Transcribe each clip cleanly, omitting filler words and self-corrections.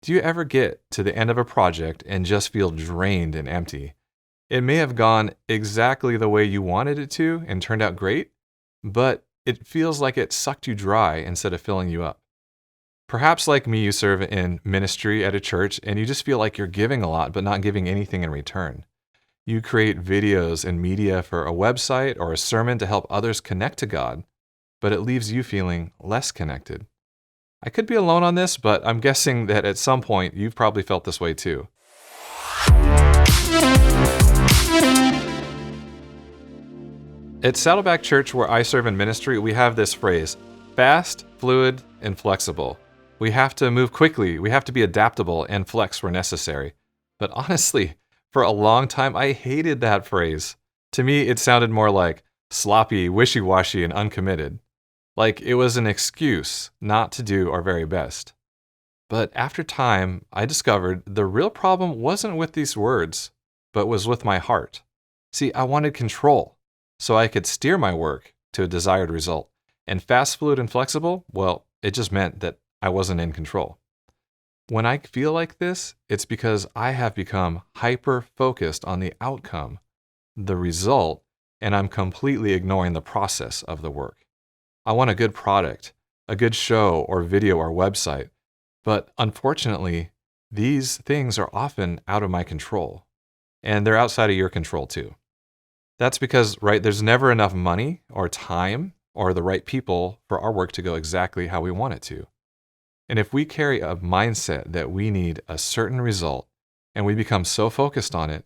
Do you ever get to the end of a project and just feel drained and empty? It may have gone exactly the way you wanted it to and turned out great, but it feels like it sucked you dry instead of filling you up. Perhaps like me, you serve in ministry at a church and you just feel like you're giving a lot but not giving anything in return. You create videos and media for a website or a sermon to help others connect to God, but it leaves you feeling less connected. I could be alone on this, but I'm guessing that at some point you've probably felt this way too. At Saddleback Church, where I serve in ministry, we have this phrase, fast, fluid, and flexible. We have to move quickly, we have to be adaptable and flex where necessary. But honestly, for a long time, I hated that phrase. To me, it sounded more like sloppy, wishy-washy, and uncommitted. Like it was an excuse not to do our very best. But after time, I discovered the real problem wasn't with these words, but was with my heart. See, I wanted control, so I could steer my work to a desired result. And fast, fluid, and flexible, well, it just meant that I wasn't in control. When I feel like this, it's because I have become hyper-focused on the outcome, the result, and I'm completely ignoring the process of the work. I want a good product, a good show or video or website, but unfortunately, these things are often out of my control, and they're outside of your control too. That's because, there's never enough money or time or the right people for our work to go exactly how we want it to. And if we carry a mindset that we need a certain result and we become so focused on it,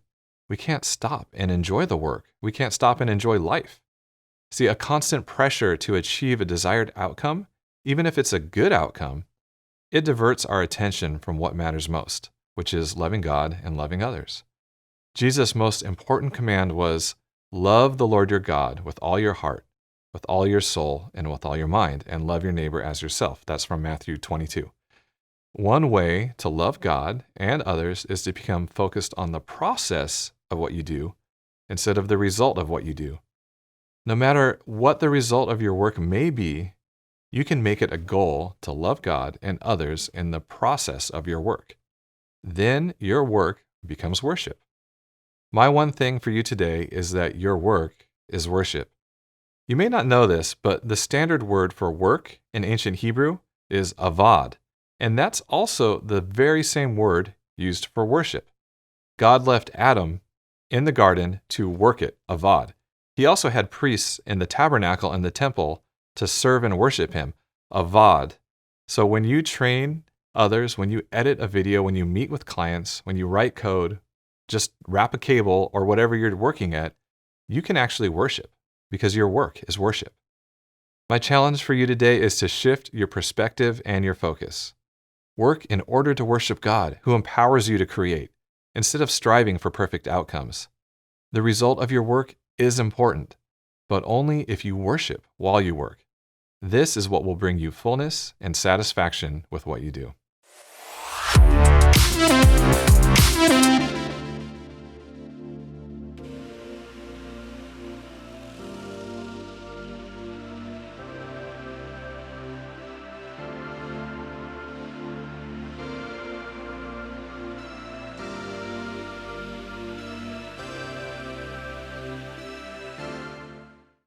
we can't stop and enjoy the work. We can't stop and enjoy life. See, a constant pressure to achieve a desired outcome, even if it's a good outcome, it diverts our attention from what matters most, which is loving God and loving others. Jesus' most important command was, love the Lord your God with all your heart, with all your soul, and with all your mind, and love your neighbor as yourself. That's from Matthew 22. One way to love God and others is to become focused on the process of what you do instead of the result of what you do. No matter what the result of your work may be, you can make it a goal to love God and others in the process of your work. Then your work becomes worship. My one thing for you today is that your work is worship. You may not know this, but the standard word for work in ancient Hebrew is avad, and that's also the very same word used for worship. God left Adam in the garden to work it, avad. He also had priests in the tabernacle and the temple to serve and worship him, avad. So when you train others, when you edit a video, when you meet with clients, when you write code, just wrap a cable or whatever you're working at, you can actually worship because your work is worship. My challenge for you today is to shift your perspective and your focus. Work in order to worship God, who empowers you to create, instead of striving for perfect outcomes. The result of your work is important, but only if you worship while you work. This is what will bring you fullness and satisfaction with what you do.